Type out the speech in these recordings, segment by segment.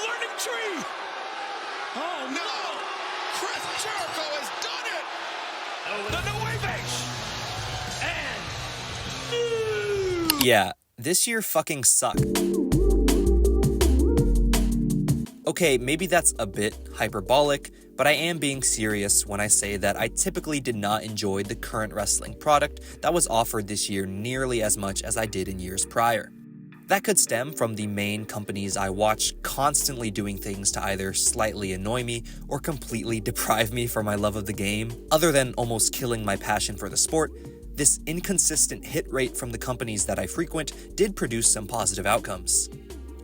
learning tree! Oh no! Chris Jericho has done it! The new wave and... Yeah, this year fucking sucked. Okay, maybe that's a bit hyperbolic, but I am being serious when I say that I typically did not enjoy the current wrestling product that was offered this year nearly as much as I did in years prior. That could stem from the main companies I watch constantly doing things to either slightly annoy me or completely deprive me from my love of the game. Other than almost killing my passion for the sport, this inconsistent hit rate from the companies that I frequent did produce some positive outcomes.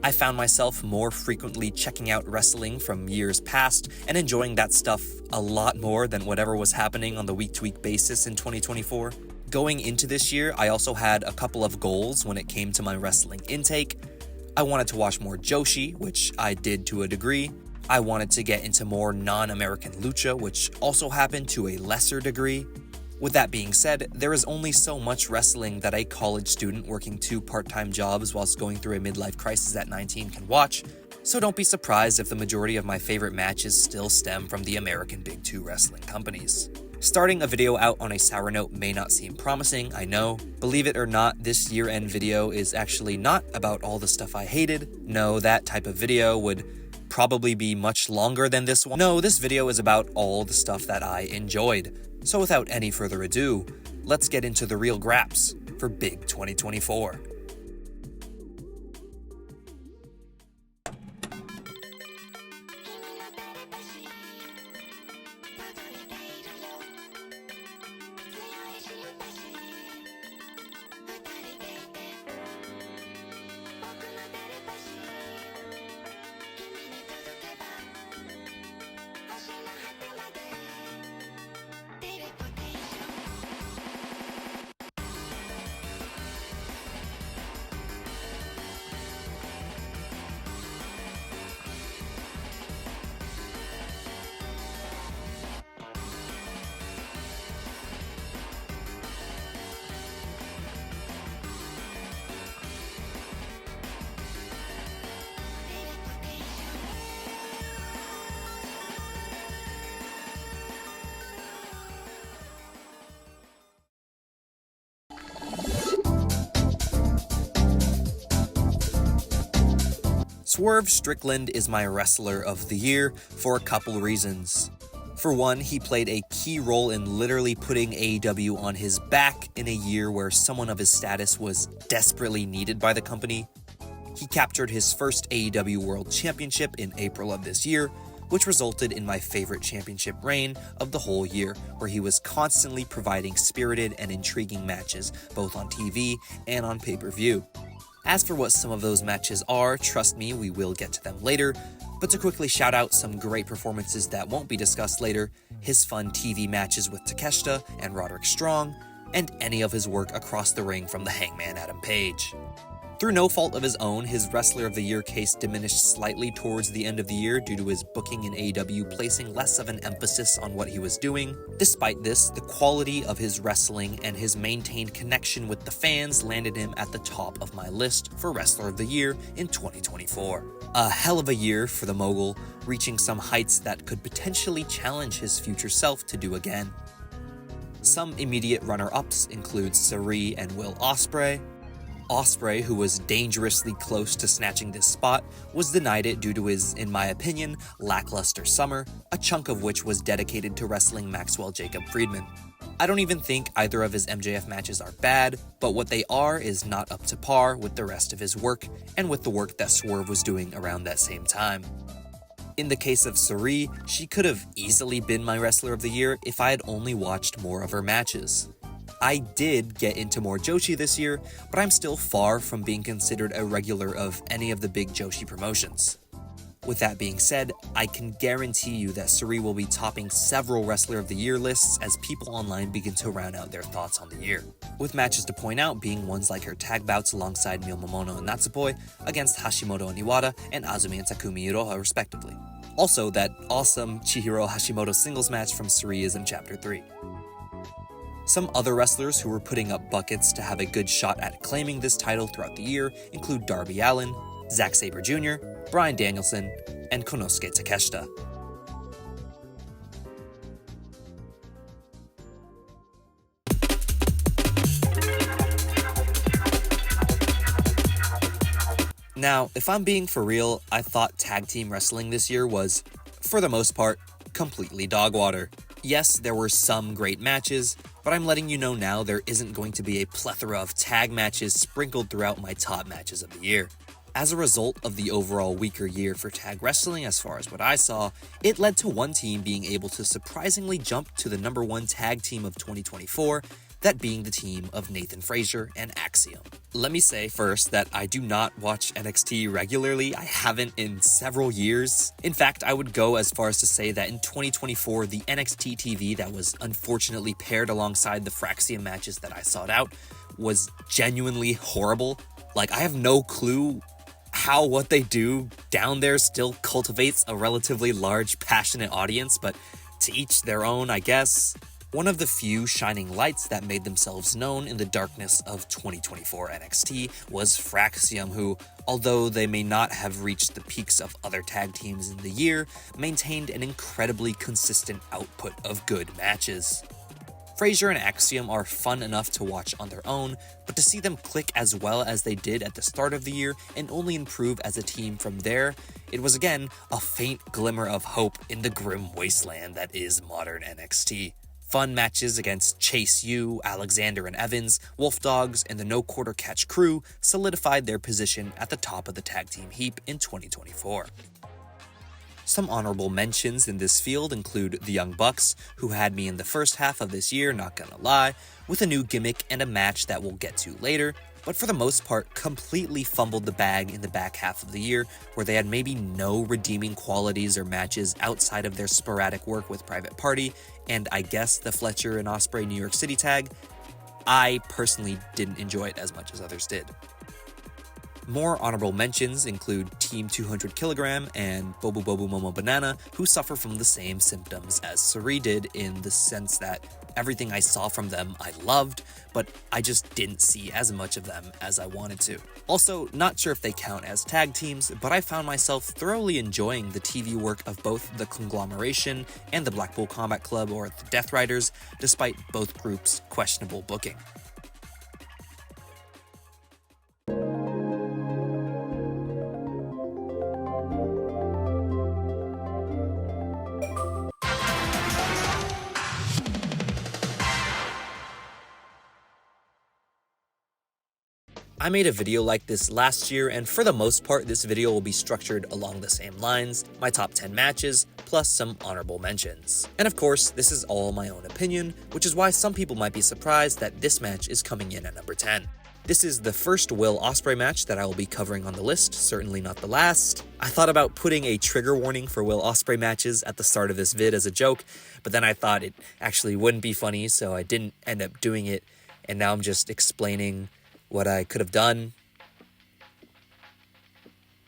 I found myself more frequently checking out wrestling from years past and enjoying that stuff a lot more than whatever was happening on the week-to-week basis in 2024. Going into this year, I also had a couple of goals when it came to my wrestling intake. I wanted to watch more Joshi, which I did to a degree. I wanted to get into more non-American lucha, which also happened to a lesser degree. With that being said, there is only so much wrestling that a college student working 2 part-time jobs whilst going through a midlife crisis at 19 can watch, so don't be surprised if the majority of my favorite matches still stem from the American Big 2 wrestling companies. Starting a video out on a sour note may not seem promising, I know. Believe it or not, this year-end video is actually not about all the stuff I hated. No, that type of video would probably be much longer than this one. No, this video is about all the stuff that I enjoyed. So without any further ado, let's get into the real GRAPS for Big 2024. Swerve Strickland is my wrestler of the year for a couple reasons. For one, he played a key role in literally putting AEW on his back in a year where someone of his status was desperately needed by the company. He captured his first AEW World Championship in April of this year, which resulted in my favorite championship reign of the whole year, where he was constantly providing spirited and intriguing matches both on TV and on pay-per-view. As for what some of those matches are, trust me, we will get to them later, but to quickly shout out some great performances that won't be discussed later, his fun TV matches with Takeshita and Roderick Strong, and any of his work across the ring from the Hangman Adam Page. Through no fault of his own, his Wrestler of the Year case diminished slightly towards the end of the year due to his booking in AEW placing less of an emphasis on what he was doing. Despite this, the quality of his wrestling and his maintained connection with the fans landed him at the top of my list for Wrestler of the Year in 2024. A hell of a year for the mogul, reaching some heights that could potentially challenge his future self to do again. Some immediate runner-ups include Sarii and Will Ospreay. Ospreay, who was dangerously close to snatching this spot, was denied it due to his, in my opinion, lackluster summer, a chunk of which was dedicated to wrestling Maxwell Jacob Friedman. I don't even think either of his MJF matches are bad, but what they are is not up to par with the rest of his work, and with the work that Swerve was doing around that same time. In the case of Sarii, she could have easily been my Wrestler of the Year if I had only watched more of her matches. I did get into more Joshi this year, but I'm still far from being considered a regular of any of the big Joshi promotions. With that being said, I can guarantee you that Sarii will be topping several Wrestler of the Year lists as people online begin to round out their thoughts on the year. With matches to point out being ones like her tag bouts alongside Mil Momono and Natsupoi against Hashimoto and Iwata and Azumi and Takumi Iroha respectively. Also, that awesome Chihiro Hashimoto singles match from Sarii is in Chapter 3. Some other wrestlers who were putting up buckets to have a good shot at claiming this title throughout the year include Darby Allin, Zack Sabre Jr., Bryan Danielson, and Konosuke Takeshita. Now, if I'm being for real, I thought tag team wrestling this year was, for the most part, completely dog water. Yes, there were some great matches, but I'm letting you know now there isn't going to be a plethora of tag matches sprinkled throughout my top matches of the year. As a result of the overall weaker year for tag wrestling as far as what I saw, it led to one team being able to surprisingly jump to the #1 tag team of 2024, that being the team of Nathan Frazier and Axiom. Let me say first that I do not watch NXT regularly. I haven't in several years. In fact, I would go as far as to say that in 2024, the NXT TV that was unfortunately paired alongside the Fraxium matches that I sought out was genuinely horrible. Like, I have no clue how what they do down there still cultivates a relatively large, passionate audience, but to each their own, I guess. One of the few shining lights that made themselves known in the darkness of 2024 NXT was Fraxium, who, although they may not have reached the peaks of other tag teams in the year, maintained an incredibly consistent output of good matches. Frazier and Axiom are fun enough to watch on their own, but to see them click as well as they did at the start of the year and only improve as a team from there, it was again a faint glimmer of hope in the grim wasteland that is modern NXT. Fun matches against Chase U, Alexander and Evans, Wolf Dogs, and the No Quarter Catch crew solidified their position at the top of the tag team heap in 2024. Some honorable mentions in this field include the Young Bucks, who had me in the first half of this year, not gonna lie, with a new gimmick and a match that we'll get to later, but for the most part completely fumbled the bag in the back half of the year, where they had maybe no redeeming qualities or matches outside of their sporadic work with Private Party, and I guess the Fletcher and Ospreay New York City tag. I personally didn't enjoy it as much as others did. More honorable mentions include Team 200 kg and Bobu Bobu Momo Banana, who suffer from the same symptoms as Suri did, in the sense that everything I saw from them I loved, but I just didn't see as much of them as I wanted to. Also, not sure if they count as tag teams, but I found myself thoroughly enjoying the TV work of both the Conglomeration and the Blackpool Combat Club, or the Death Riders, despite both groups' questionable booking. I made a video like this last year, and for the most part, this video will be structured along the same lines, my top 10 matches, plus some honorable mentions. And of course, this is all my own opinion, which is why some people might be surprised that this match is coming in at number 10. This is the first Will Ospreay match that I will be covering on the list, certainly not the last. I thought about putting a trigger warning for Will Ospreay matches at the start of this vid as a joke, but then I thought it actually wouldn't be funny, so I didn't end up doing it, and now I'm just explaining what I could have done.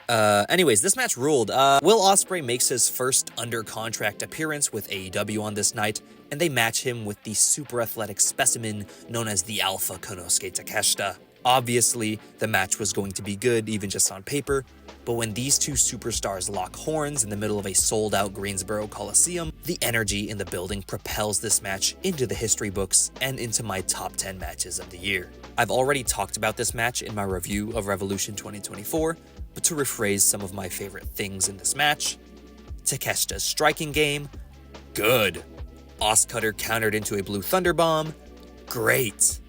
Anyways, this match ruled. Will Ospreay makes his first under contract appearance with AEW on this night, and they match him with the super athletic specimen known as the Alpha Konosuke Takeshita. Obviously, the match was going to be good, even just on paper, but when these two superstars lock horns in the middle of a sold-out Greensboro Coliseum, the energy in the building propels this match into the history books and into my top 10 matches of the year. I've already talked about this match in my review of Revolution 2024, but to rephrase some of my favorite things in this match: Takeshita's striking game, good. Oscutter countered into a Blue Thunder Bomb, great.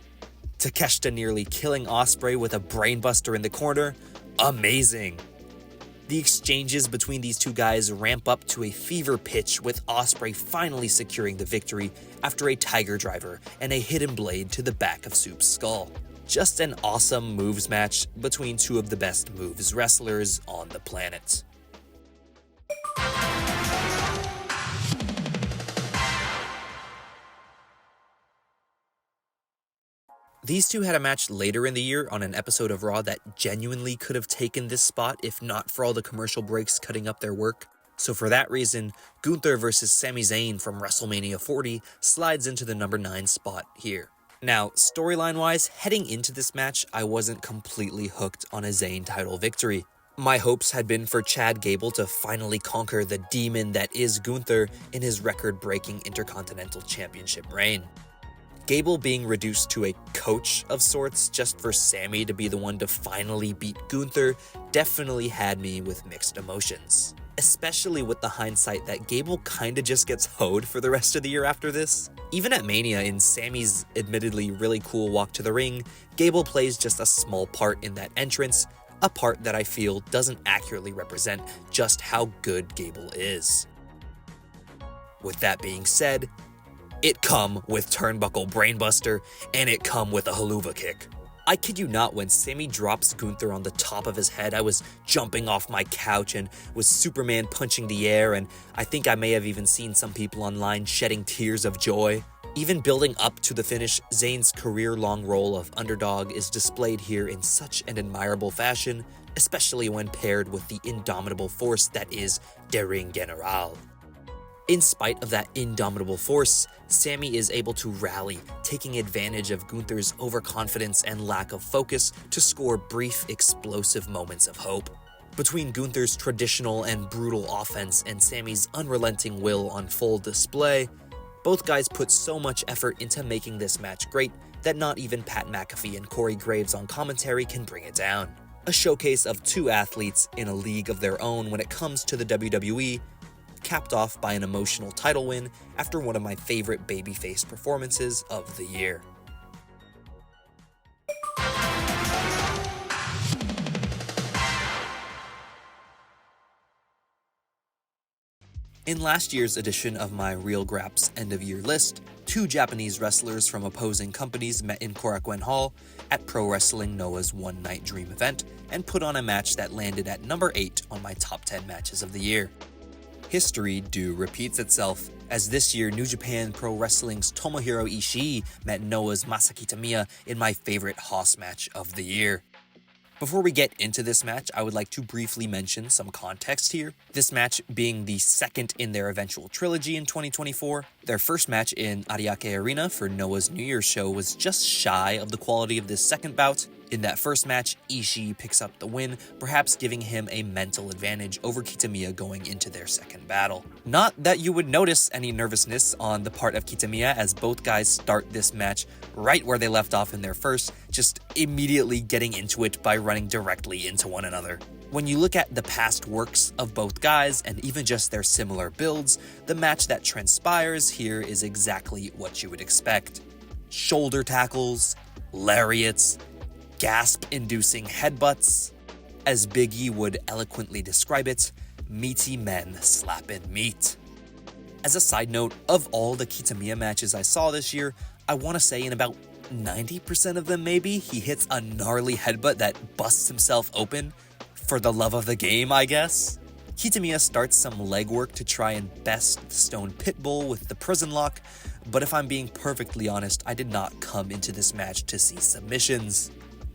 Takeshita nearly killing Ospreay with a brainbuster in the corner, amazing. The exchanges between these two guys ramp up to a fever pitch, with Ospreay finally securing the victory after a Tiger Driver and a hidden blade to the back of Soup's skull. Just an awesome moves match between two of the best moves wrestlers on the planet. These two had a match later in the year on an episode of Raw that genuinely could have taken this spot if not for all the commercial breaks cutting up their work. So for that reason, Gunther vs. Sami Zayn from WrestleMania 40 slides into the number 9 spot here. Now, storyline-wise, heading into this match, I wasn't completely hooked on a Zayn title victory. My hopes had been for Chad Gable to finally conquer the demon that is Gunther in his record-breaking Intercontinental Championship reign. Gable being reduced to a coach of sorts just for Sammy to be the one to finally beat Gunther definitely had me with mixed emotions. Especially with the hindsight that Gable kinda just gets hoed for the rest of the year after this. Even at Mania, in Sammy's admittedly really cool walk to the ring, Gable plays just a small part in that entrance, a part that I feel doesn't accurately represent just how good Gable is. With that being said, it come with Turnbuckle Brainbuster, and it come with a haluva kick. I kid you not, when Sammy drops Gunther on the top of his head, I was jumping off my couch and was Superman punching the air, and I think I may have even seen some people online shedding tears of joy. Even building up to the finish, Zayn's career-long role of underdog is displayed here in such an admirable fashion, especially when paired with the indomitable force that is Der Ring General. In spite of that indomitable force, Sammy is able to rally, taking advantage of Gunther's overconfidence and lack of focus to score brief, explosive moments of hope. Between Gunther's traditional and brutal offense and Sammy's unrelenting will on full display, both guys put so much effort into making this match great that not even Pat McAfee and Corey Graves on commentary can bring it down. A showcase of two athletes in a league of their own when it comes to the WWE, capped off by an emotional title win after one of my favorite babyface performances of the year. In last year's edition of my Real GRAPS end-of-year list, two Japanese wrestlers from opposing companies met in Korakuen Hall at Pro Wrestling Noah's One Night Dream event and put on a match that landed at number 8 on my top 10 matches of the year. History repeats itself, as this year New Japan Pro Wrestling's Tomohiro Ishii met Noah's Masaki Tamiya in my favorite Hoss match of the year. Before we get into this match, I would like to briefly mention some context here. This match being the second in their eventual trilogy in 2024. Their first match in Ariake Arena for Noah's New Year's show was just shy of the quality of this second bout. In that first match, Ishii picks up the win, perhaps giving him a mental advantage over Kitamiya going into their second battle. Not that you would notice any nervousness on the part of Kitamiya, as both guys start this match right where they left off in their first, just immediately getting into it by running directly into one another. When you look at the past works of both guys and even just their similar builds, the match that transpires here is exactly what you would expect. Shoulder tackles, lariats, gasp-inducing headbutts. As Big E would eloquently describe it, meaty men slapping meat. As a side note, of all the Kitamiya matches I saw this year, I want to say in about 90% of them maybe, he hits a gnarly headbutt that busts himself open. For the love of the game, I guess. Kitamiya starts some legwork to try and best the Stone Pitbull with the prison lock, but if I'm being perfectly honest, I did not come into this match to see submissions.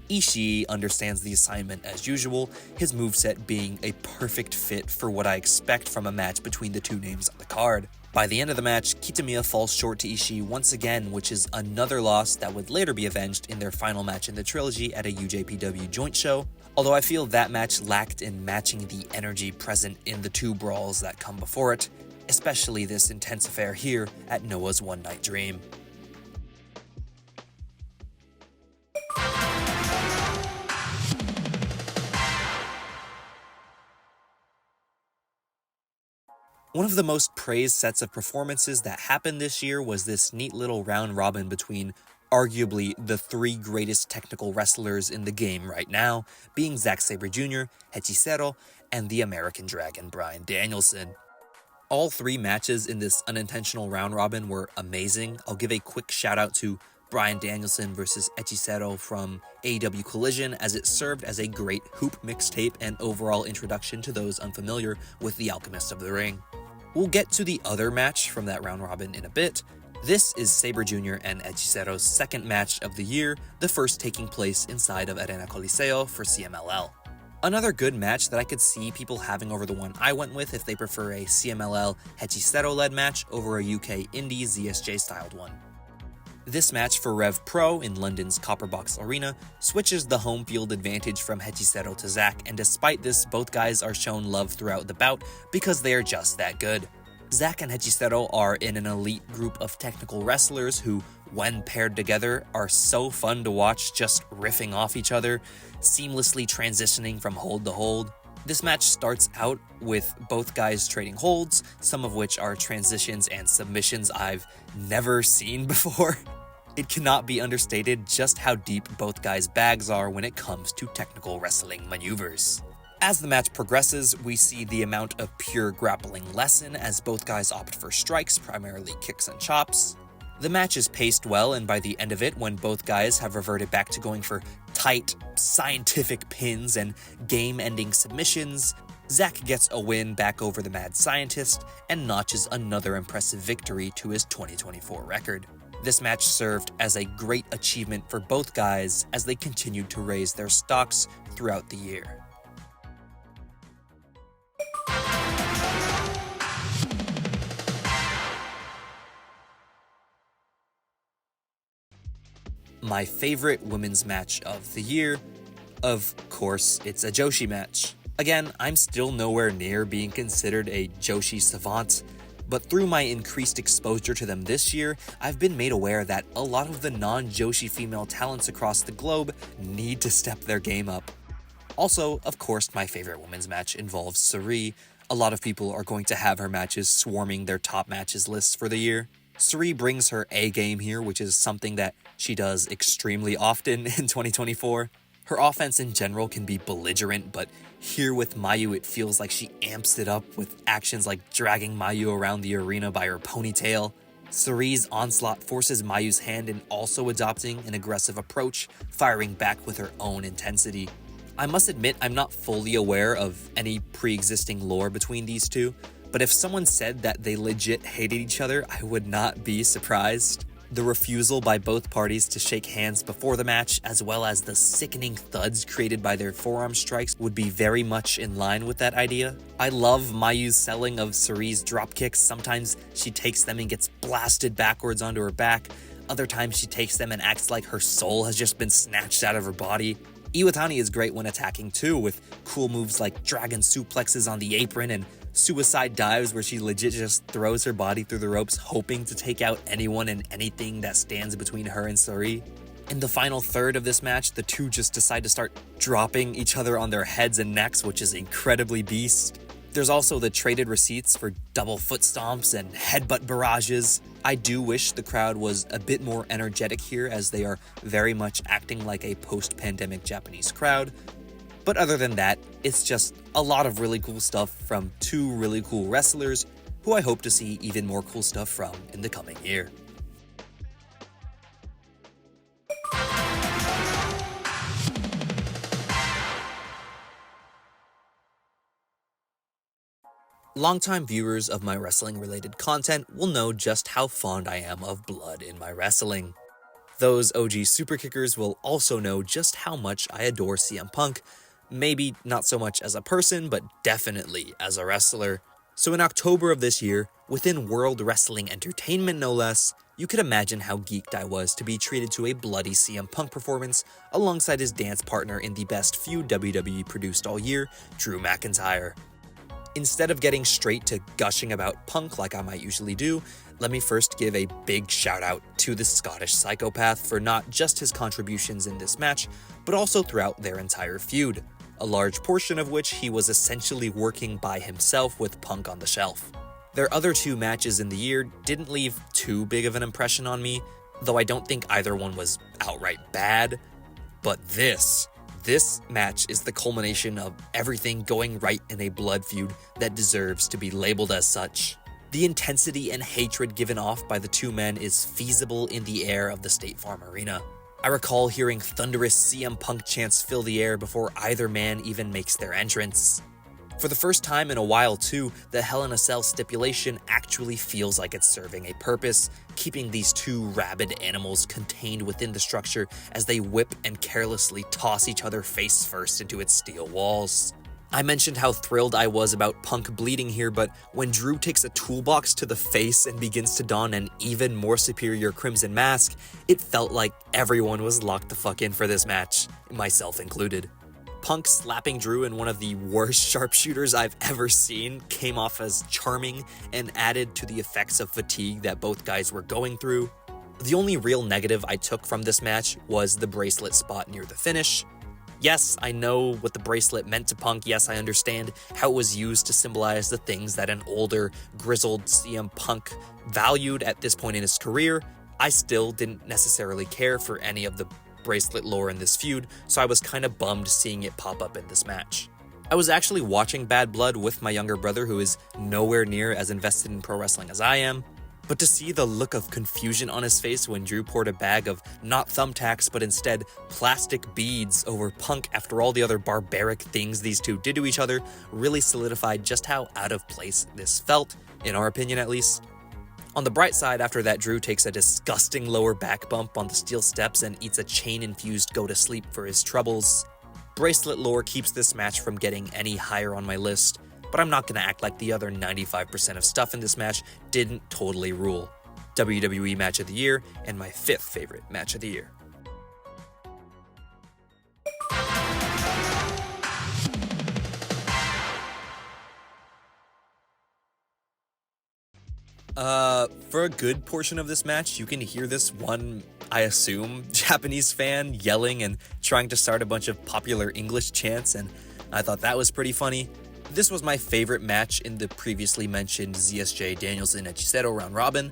Ishii understands the assignment as usual, his moveset being a perfect fit for what I expect from a match between the two names on the card. By the end of the match, Kitamiya falls short to Ishii once again, which is another loss that would later be avenged in their final match in the trilogy at a UJPW joint show, although I feel that match lacked in matching the energy present in the two brawls that come before it, especially this intense affair here at Noah's One Night Dream. One of the most praised sets of performances that happened this year was this neat little round robin between arguably the three greatest technical wrestlers in the game right now, being Zack Sabre Jr., Hechicero, and the American Dragon Bryan Danielson. All three matches in this unintentional round robin were amazing. I'll give a quick shout out to Bryan Danielson versus Hechicero from AEW Collision, as it served as a great hoop mixtape and overall introduction to those unfamiliar with the Alchemist of the Ring. We'll get to the other match from that round robin in a bit. This is Sabre Jr. and Hechicero's second match of the year, the first taking place inside of Arena Coliseo for CMLL. Another good match that I could see people having over the one I went with if they prefer a CMLL Hechicero-led match over a UK Indie ZSJ-styled one. This match for Rev Pro in London's Copperbox Arena switches the home field advantage from Hechicero to Zack, and despite this, both guys are shown love throughout the bout because they are just that good. Zack and Hechicero are in an elite group of technical wrestlers who, when paired together, are so fun to watch, just riffing off each other, seamlessly transitioning from hold to hold. This match starts out with both guys trading holds, some of which are transitions and submissions I've never seen before. It cannot be understated just how deep both guys' bags are when it comes to technical wrestling maneuvers. As the match progresses, we see the amount of pure grappling lessen as both guys opt for strikes, primarily kicks and chops. The match is paced well, and by the end of it, when both guys have reverted back to going for tight, scientific pins and game-ending submissions, Zack gets a win back over the Mad Scientist and notches another impressive victory to his 2024 record. This match served as a great achievement for both guys as they continued to raise their stocks throughout the year. My favorite women's match of the year? Of course, it's a Joshi match. Again, I'm still nowhere near being considered a Joshi savant, but through my increased exposure to them this year, I've been made aware that a lot of the non-Joshi female talents across the globe need to step their game up. Also, of course, my favorite women's match involves Suri. A lot of people are going to have her matches swarming their top matches lists for the year. Suri brings her A game here, which is something that she does extremely often in 2024. Her offense in general can be belligerent, but here with Mayu it feels like she amps it up with actions like dragging Mayu around the arena by her ponytail. Suri's onslaught forces Mayu's hand in also adopting an aggressive approach, firing back with her own intensity. I must admit I'm not fully aware of any pre-existing lore between these two, but if someone said that they legit hated each other, I would not be surprised. The refusal by both parties to shake hands before the match, as well as the sickening thuds created by their forearm strikes, would be very much in line with that idea. I love Mayu's selling of Suri's dropkicks. Sometimes she takes them and gets blasted backwards onto her back. Other times she takes them and acts like her soul has just been snatched out of her body. Iwatani is great when attacking too, with cool moves like dragon suplexes on the apron and suicide dives where she legit just throws her body through the ropes, hoping to take out anyone and anything that stands between her and Suri. In the final third of this match, the two just decide to start dropping each other on their heads and necks, which is incredibly beast. There's also the traded receipts for double foot stomps and headbutt barrages. I do wish the crowd was a bit more energetic here, as they are very much acting like a post-pandemic Japanese crowd. But other than that, it's just a lot of really cool stuff from two really cool wrestlers who I hope to see even more cool stuff from in the coming year. Longtime viewers of my wrestling-related content will know just how fond I am of blood in my wrestling. Those OG Superkickers will also know just how much I adore CM Punk, maybe not so much as a person, but definitely as a wrestler. So in October of this year, within World Wrestling Entertainment no less, you could imagine how geeked I was to be treated to a bloody CM Punk performance alongside his dance partner in the best feud WWE produced all year, Drew McIntyre. Instead of getting straight to gushing about Punk like I might usually do, let me first give a big shout out to the Scottish psychopath for not just his contributions in this match, but also throughout their entire feud, a large portion of which he was essentially working by himself with Punk on the shelf. Their other two matches in the year didn't leave too big of an impression on me, though I don't think either one was outright bad, but this match is the culmination of everything going right in a blood feud that deserves to be labeled as such. The intensity and hatred given off by the two men is feasible in the air of the State Farm Arena. I recall hearing thunderous CM Punk chants fill the air before either man even makes their entrance. For the first time in a while too, the Hell in a Cell stipulation actually feels like it's serving a purpose, keeping these two rabid animals contained within the structure as they whip and carelessly toss each other face first into its steel walls. I mentioned how thrilled I was about Punk bleeding here, but when Drew takes a toolbox to the face and begins to don an even more superior Crimson Mask, it felt like everyone was locked the fuck in for this match, myself included. Punk slapping Drew in one of the worst sharpshooters I've ever seen came off as charming and added to the effects of fatigue that both guys were going through. The only real negative I took from this match was the bracelet spot near the finish. Yes, I know what the bracelet meant to Punk. Yes, I understand how it was used to symbolize the things that an older, grizzled CM Punk valued at this point in his career. I still didn't necessarily care for any of the bracelet lore in this feud, so I was kind of bummed seeing it pop up in this match. I was actually watching Bad Blood with my younger brother, who is nowhere near as invested in pro wrestling as I am. But to see the look of confusion on his face when Drew poured a bag of not thumbtacks but instead plastic beads over Punk after all the other barbaric things these two did to each other really solidified just how out of place this felt, in our opinion at least. On the bright side, after that, Drew takes a disgusting lower back bump on the steel steps and eats a chain-infused go-to-sleep for his troubles. Bracelet lore keeps this match from getting any higher on my list, but I'm not going to act like the other 95% of stuff in this match didn't totally rule. WWE Match of the Year, and my 5th favorite match of the year. For a good portion of this match, you can hear this one, I assume, Japanese fan yelling and trying to start a bunch of popular English chants, and I thought that was pretty funny. This was my favorite match in the previously mentioned ZSJ Danielson Hechicero round robin.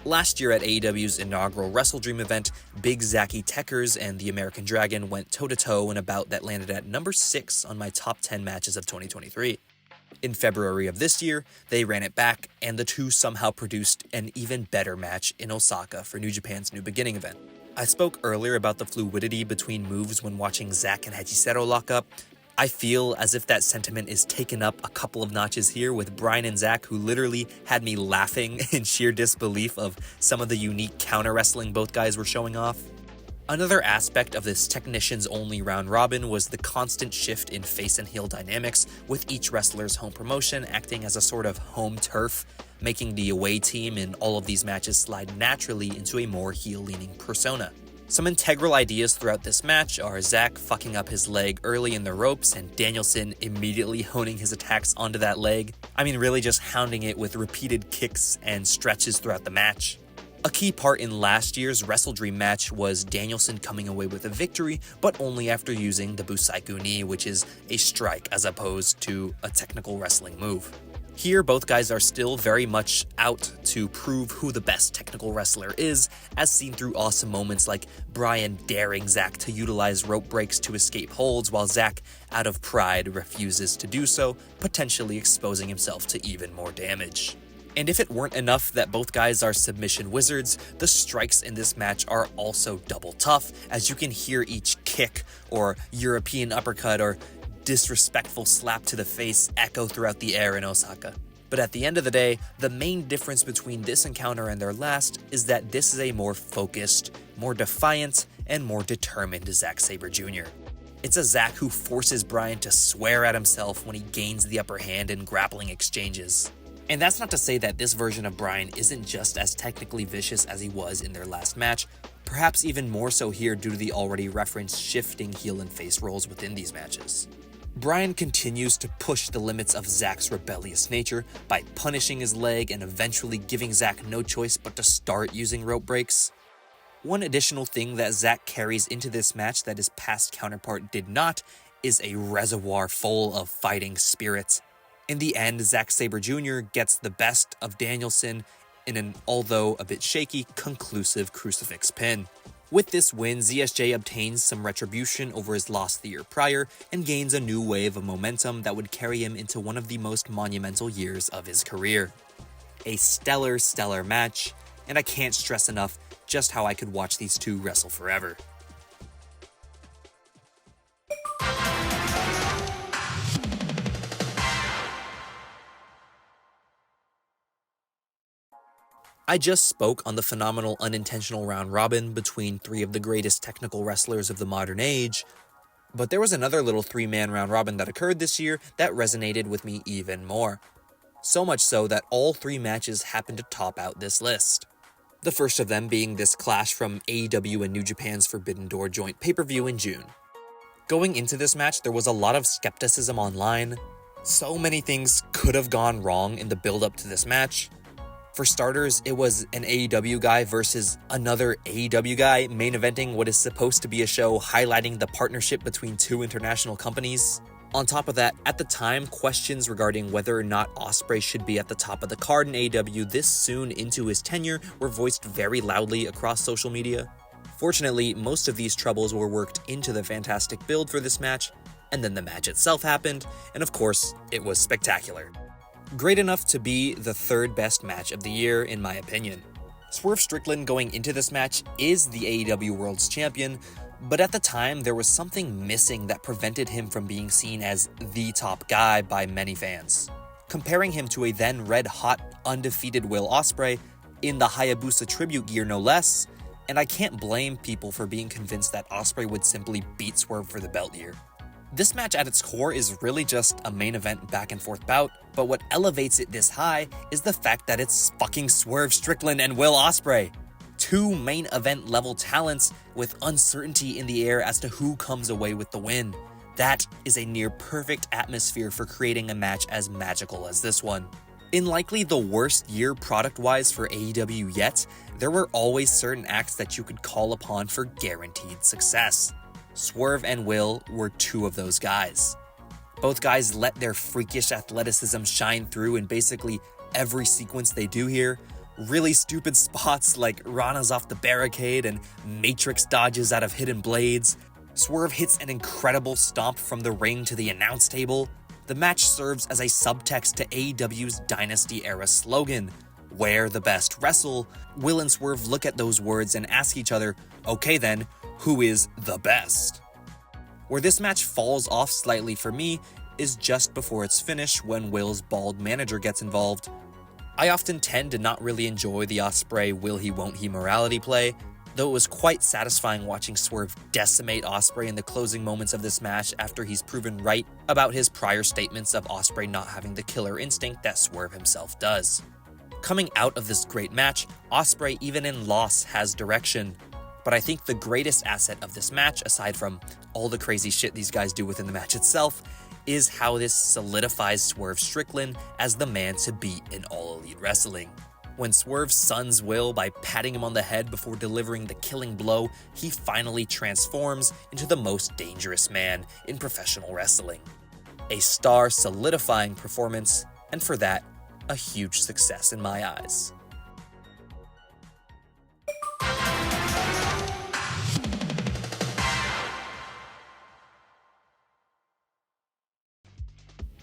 Last year at AEW's inaugural Wrestle Dream event, Big Zacky Techers and the American Dragon went toe-to-toe in a bout that landed at number 6 on my top 10 matches of 2023. In February of this year, they ran it back, and the two somehow produced an even better match in Osaka for New Japan's New Beginning event. I spoke earlier about the fluidity between moves when watching Zack and Hechicero lock up. I feel as if that sentiment is taken up a couple of notches here with Brian and Zack, who literally had me laughing in sheer disbelief of some of the unique counter wrestling both guys were showing off. Another aspect of this technicians-only round robin was the constant shift in face and heel dynamics, with each wrestler's home promotion acting as a sort of home turf, making the away team in all of these matches slide naturally into a more heel-leaning persona. Some integral ideas throughout this match are Zack fucking up his leg early in the ropes and Danielson immediately honing his attacks onto that leg. I mean, really just hounding it with repeated kicks and stretches throughout the match. A key part in last year's Wrestle Dream match was Danielson coming away with a victory, but only after using the Busaiku knee, which is a strike as opposed to a technical wrestling move. Here, both guys are still very much out to prove who the best technical wrestler is, as seen through awesome moments like Brian daring Zack to utilize rope breaks to escape holds, while Zack, out of pride, refuses to do so, potentially exposing himself to even more damage. And if it weren't enough that both guys are submission wizards, the strikes in this match are also double tough, as you can hear each kick or European uppercut or disrespectful slap to the face echo throughout the air in Osaka. But at the end of the day, the main difference between this encounter and their last is that this is a more focused, more defiant, and more determined Zack Sabre Jr. It's a Zack who forces Brian to swear at himself when he gains the upper hand in grappling exchanges. And that's not to say that this version of Brian isn't just as technically vicious as he was in their last match, perhaps even more so here due to the already referenced shifting heel and face roles within these matches. Brian continues to push the limits of Zack's rebellious nature by punishing his leg and eventually giving Zack no choice but to start using rope breaks. One additional thing that Zack carries into this match that his past counterpart did not is a reservoir full of fighting spirit. In the end, Zack Sabre Jr. gets the best of Danielson in an, although a bit shaky, conclusive crucifix pin. With this win, ZSJ obtains some retribution over his loss the year prior and gains a new wave of momentum that would carry him into one of the most monumental years of his career. A stellar match, and I can't stress enough just how I could watch these two wrestle forever. I just spoke on the phenomenal unintentional round robin between three of the greatest technical wrestlers of the modern age. But there was another little 3-man round robin that occurred this year that resonated with me even more. So much so that all 3 matches happened to top out this list. The first of them being this clash from AEW and New Japan's Forbidden Door joint pay-per-view in June. Going into this match, there was a lot of skepticism online. So many things could have gone wrong in the build-up to this match. For starters, it was an AEW guy versus another AEW guy main eventing what is supposed to be a show highlighting the partnership between 2 international companies. On top of that, at the time, questions regarding whether or not Ospreay should be at the top of the card in AEW this soon into his tenure were voiced very loudly across social media. Fortunately, most of these troubles were worked into the fantastic build for this match, and then the match itself happened, and of course, it was spectacular. Great enough to be the 3rd best match of the year, in my opinion. Swerve Strickland going into this match is the AEW World's Champion, but at the time there was something missing that prevented him from being seen as the top guy by many fans. Comparing him to a then red-hot, undefeated Will Ospreay, in the Hayabusa tribute gear no less, and I can't blame people for being convinced that Ospreay would simply beat Swerve for the belt here. This match at its core is really just a main event back and forth bout, but what elevates it this high is the fact that it's fucking Swerve Strickland and Will Ospreay. 2 main event level talents with uncertainty in the air as to who comes away with the win. That is a near perfect atmosphere for creating a match as magical as this one. In likely the worst year product-wise for AEW yet, there were always certain acts that you could call upon for guaranteed success. Swerve and Will were 2 of those guys. Both guys let their freakish athleticism shine through in basically every sequence they do here. Really stupid spots like Rana's off the barricade and Matrix dodges out of hidden blades. Swerve hits an incredible stomp from the ring to the announce table. The match serves as a subtext to AEW's Dynasty-era slogan, "Where the best wrestle." Will and Swerve look at those words and ask each other, okay then, who is the best? Where this match falls off slightly for me is just before its finish when Will's bald manager gets involved. I often tend to not really enjoy the Ospreay will he won't he morality play, though it was quite satisfying watching Swerve decimate Ospreay in the closing moments of this match after he's proven right about his prior statements of Ospreay not having the killer instinct that Swerve himself does. Coming out of this great match, Ospreay even in loss has direction. But I think the greatest asset of this match, aside from all the crazy shit these guys do within the match itself, is how this solidifies Swerve Strickland as the man to beat in All Elite Wrestling. When Swerve stuns Will by patting him on the head before delivering the killing blow, he finally transforms into the most dangerous man in professional wrestling. A star-solidifying performance, and for that, a huge success in my eyes.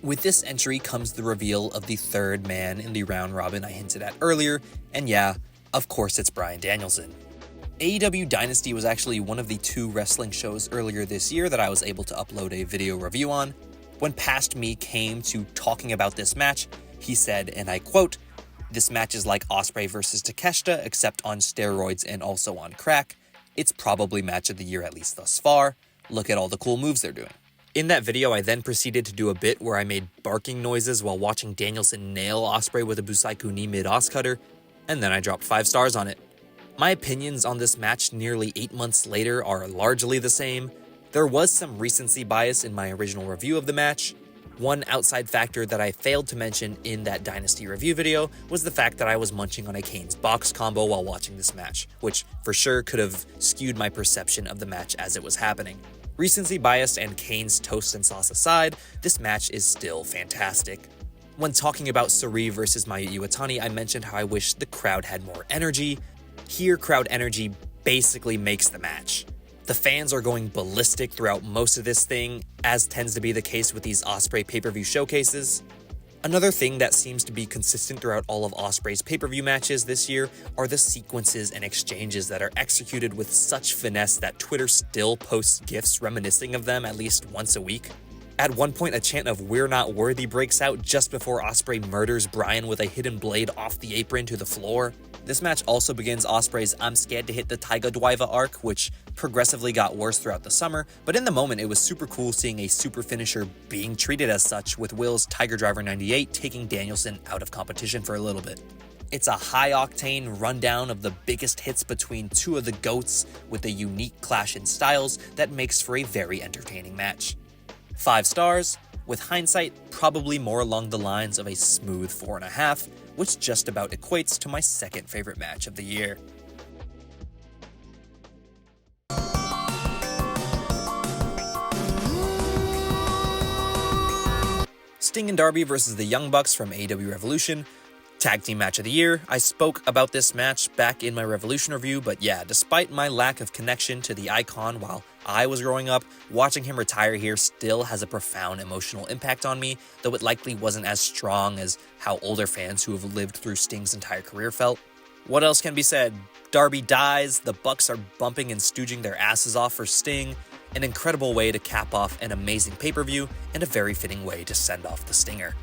With this entry comes the reveal of the 3rd man in the round robin I hinted at earlier, and yeah, of course it's Bryan Danielson. AEW Dynasty was actually one of the 2 wrestling shows earlier this year that I was able to upload a video review on. When Past Me came to talking about this match, he said, and I quote, "This match is like Ospreay versus Takeshita except on steroids and also on crack. It's probably match of the year at least thus far. Look at all the cool moves they're doing." In that video, I then proceeded to do a bit where I made barking noises while watching Danielson nail Ospreay with a Busaiku knee mid-os cutter, and then I dropped 5 stars on it. My opinions on this match nearly 8 months later are largely the same. There was some recency bias in my original review of the match. One outside factor that I failed to mention in that Dynasty review video was the fact that I was munching on a Kane's box combo while watching this match, which for sure could have skewed my perception of the match as it was happening. Recency bias and Kane's toast and sauce aside, this match is still fantastic. When talking about Suri versus Mayu Iwatani, I mentioned how I wish the crowd had more energy. Here, crowd energy basically makes the match. The fans are going ballistic throughout most of this thing, as tends to be the case with these Ospreay pay-per-view showcases. Another thing that seems to be consistent throughout all of Ospreay's pay-per-view matches this year are the sequences and exchanges that are executed with such finesse that Twitter still posts GIFs reminiscing of them at least once a week. At one point, a chant of "We're not worthy" breaks out just before Ospreay murders Bryan with a hidden blade off the apron to the floor. This match also begins Ospreay's "I'm scared to hit the Taiga Dwaiva" arc, which progressively got worse throughout the summer, but in the moment it was super cool seeing a super finisher being treated as such, with Will's Tiger Driver 98 taking Danielson out of competition for a little bit. It's a high-octane rundown of the biggest hits between two of the GOATs with a unique clash in styles that makes for a very entertaining match. 5 stars, with hindsight probably more along the lines of a smooth 4.5, which just about equates to my second favorite match of the year. Sting and Darby versus the Young Bucks from AEW Revolution. Tag Team Match of the Year. I spoke about this match back in my Revolution review, but yeah, despite my lack of connection to the icon while I was growing up, watching him retire here still has a profound emotional impact on me, though it likely wasn't as strong as how older fans who have lived through Sting's entire career felt. What else can be said? Darby dies, the Bucks are bumping and stooging their asses off for Sting, an incredible way to cap off an amazing pay-per-view, and a very fitting way to send off the Stinger.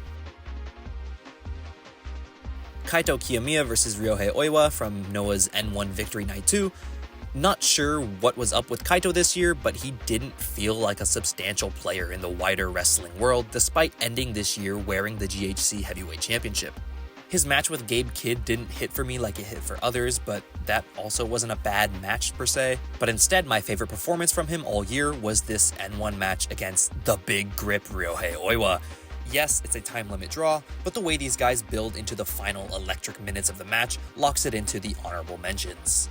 Kaito Kiyomiya versus Ryohei Oiwa from Noah's N1 Victory Night 2. Not sure what was up with Kaito this year, but he didn't feel like a substantial player in the wider wrestling world, despite ending this year wearing the GHC Heavyweight Championship. His match with Gabe Kidd didn't hit for me like it hit for others, but that also wasn't a bad match per se. But instead, my favorite performance from him all year was this N1 match against the big grip Ryohei Oiwa. Yes, it's a time limit draw, but the way these guys build into the final electric minutes of the match locks it into the honorable mentions.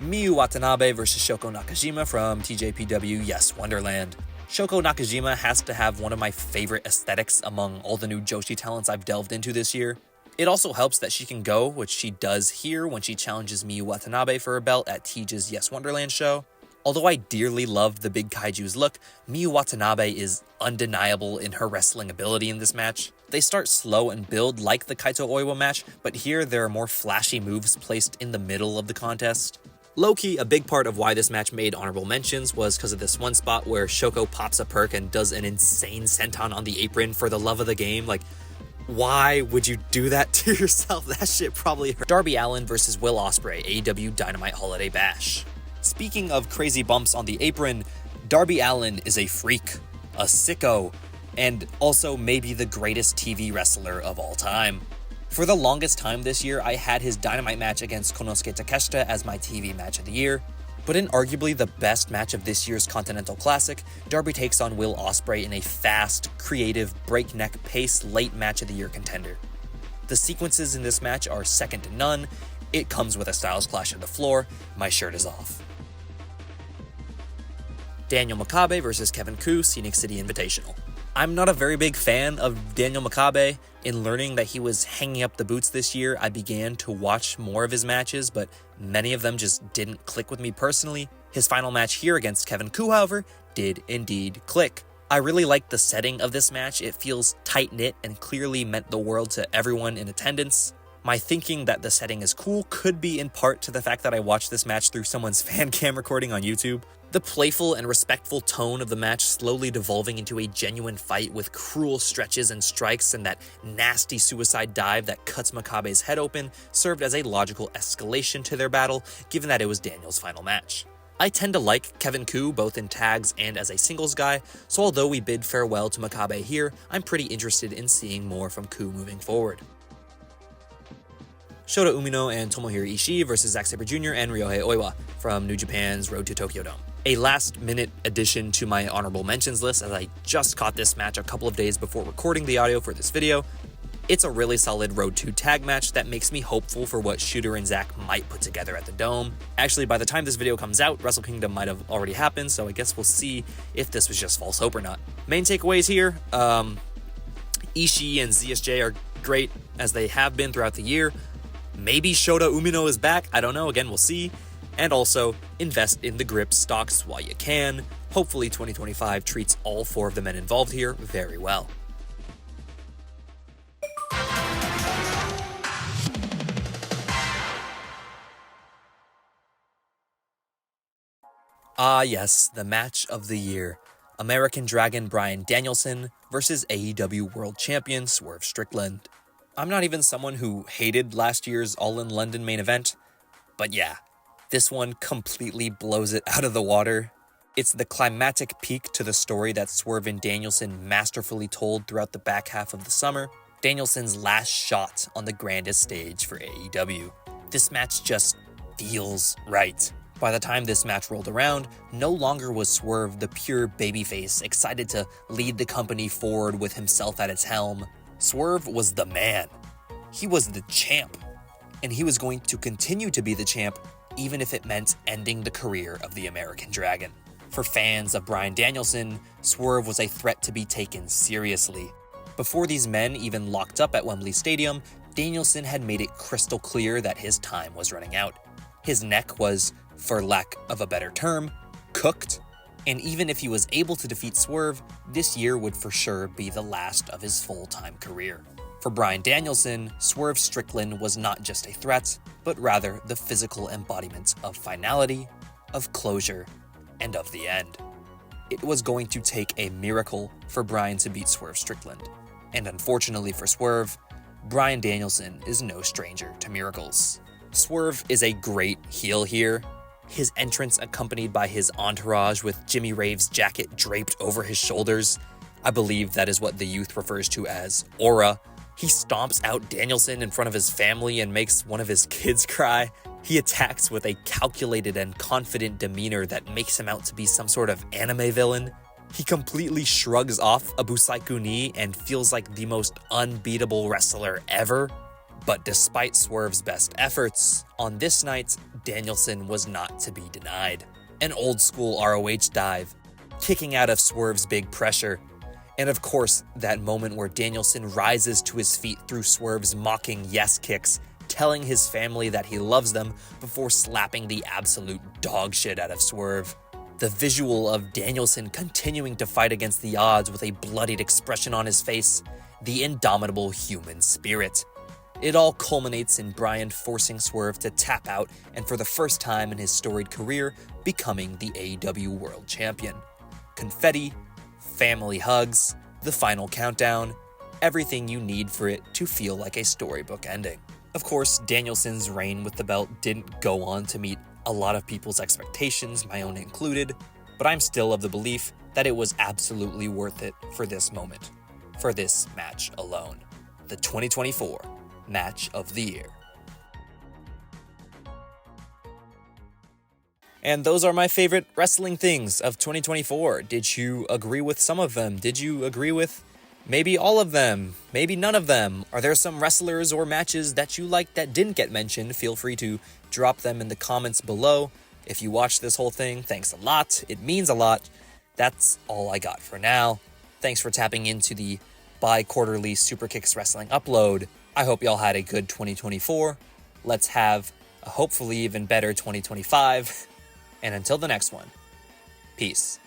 Miyu Watanabe versus Shoko Nakajima from TJPW Yes Wonderland. Shoko Nakajima has to have one of my favorite aesthetics among all the new Joshi talents I've delved into this year. It also helps that she can go, which she does here when she challenges Miyu Watanabe for a belt at TJ's Yes Wonderland show. Although I dearly loved the big kaiju's look, Miyu Watanabe is undeniable in her wrestling ability in this match. They start slow and build like the Kaito Oiwa match, but here there are more flashy moves placed in the middle of the contest. Low-key, a big part of why this match made honorable mentions was because of this one spot where Shoko pops a perk and does an insane senton on the apron for the love of the game. Like, why would you do that to yourself? That shit probably hurt. Darby Allin versus Will Ospreay, AEW Dynamite Holiday Bash. Speaking of crazy bumps on the apron, Darby Allin is a freak, a sicko, and also maybe the greatest TV wrestler of all time. For the longest time this year, I had his Dynamite match against Konosuke Takeshita as my TV match of the year, but in arguably the best match of this year's Continental Classic, Darby takes on Will Ospreay in a fast, creative, breakneck pace late match of the year contender. The sequences in this match are second to none. It comes with a styles clash on the floor. My shirt is off. Daniel Makabe versus Kevin Koo, Scenic City Invitational. I'm not a very big fan of Daniel Makabe. In learning that he was hanging up the boots this year, I began to watch more of his matches, but many of them just didn't click with me personally. His final match here against Kevin Koo, however, did indeed click. I really liked the setting of this match. It feels tight-knit and clearly meant the world to everyone in attendance. My thinking that the setting is cool could be in part to the fact that I watched this match through someone's fan cam recording on YouTube. The playful and respectful tone of the match slowly devolving into a genuine fight with cruel stretches and strikes and that nasty suicide dive that cuts Makabe's head open served as a logical escalation to their battle, given that it was Daniel's final match. I tend to like Kevin Koo both in tags and as a singles guy, so although we bid farewell to Makabe here, I'm pretty interested in seeing more from Koo moving forward. Shota Umino and Tomohiro Ishii versus Zack Sabre Jr. and Ryohei Oiwa from New Japan's Road to Tokyo Dome. A last-minute addition to my honorable mentions list, as I just caught this match a couple of days before recording the audio for this video. It's a really solid Road to tag match that makes me hopeful for what Shooter and Zack might put together at the Dome. Actually, by the time this video comes out, Wrestle Kingdom might have already happened, so I guess we'll see if this was just false hope or not. Main takeaways here, Ishii and ZSJ are great, as they have been throughout the year. Maybe Shota Umino is back, I don't know, again, we'll see. And also, invest in the GRAPS stocks while you can. Hopefully 2025 treats all 4 of the men involved here very well. Ah yes, the match of the year. American Dragon Bryan Danielson versus AEW World Champion Swerve Strickland. I'm not even someone who hated last year's All in London main event, but yeah, this one completely blows it out of the water. It's the climactic peak to the story that Swerve and Danielson masterfully told throughout the back half of the summer, Danielson's last shot on the grandest stage for AEW. This match just feels right. By the time this match rolled around, no longer was Swerve the pure babyface excited to lead the company forward with himself at its helm. Swerve was the man. He was the champ. And he was going to continue to be the champ even if it meant ending the career of the American Dragon. For fans of Bryan Danielson, Swerve was a threat to be taken seriously. Before these men even locked up at Wembley Stadium, Danielson had made it crystal clear that his time was running out. His neck was, for lack of a better term, cooked. And even if he was able to defeat Swerve, this year would for sure be the last of his full-time career. For Bryan Danielson, Swerve Strickland was not just a threat, but rather the physical embodiment of finality, of closure, and of the end. It was going to take a miracle for Bryan to beat Swerve Strickland. And unfortunately for Swerve, Bryan Danielson is no stranger to miracles. Swerve is a great heel here. His entrance accompanied by his entourage with Jimmy Rave's jacket draped over his shoulders. I believe that is what the youth refers to as aura. He stomps out Danielson in front of his family and makes one of his kids cry. He attacks with a calculated and confident demeanor that makes him out to be some sort of anime villain. He completely shrugs off a Busaiku knee and feels like the most unbeatable wrestler ever. But despite Swerve's best efforts, on this night, Danielson was not to be denied. An old school ROH dive, kicking out of Swerve's big pressure, and of course, that moment where Danielson rises to his feet through Swerve's mocking yes kicks, telling his family that he loves them before slapping the absolute dog shit out of Swerve. The visual of Danielson continuing to fight against the odds with a bloodied expression on his face, the indomitable human spirit. It all culminates in Bryan forcing Swerve to tap out and for the first time in his storied career, becoming the AEW World Champion. Confetti, family hugs, the final countdown, everything you need for it to feel like a storybook ending. Of course, Danielson's reign with the belt didn't go on to meet a lot of people's expectations, my own included, but I'm still of the belief that it was absolutely worth it for this moment, for this match alone. The 2024 Match of the Year. And those are my favorite wrestling things of 2024. Did you agree with some of them? Did you agree with maybe all of them? Maybe none of them? Are there some wrestlers or matches that you liked that didn't get mentioned? Feel free to drop them in the comments below. If you watched this whole thing, thanks a lot. It means a lot. That's all I got for now. Thanks for tapping into the bi-quarterly Super Kicks Wrestling upload. I hope y'all had a good 2024. Let's have a hopefully even better 2025. And until the next one, peace.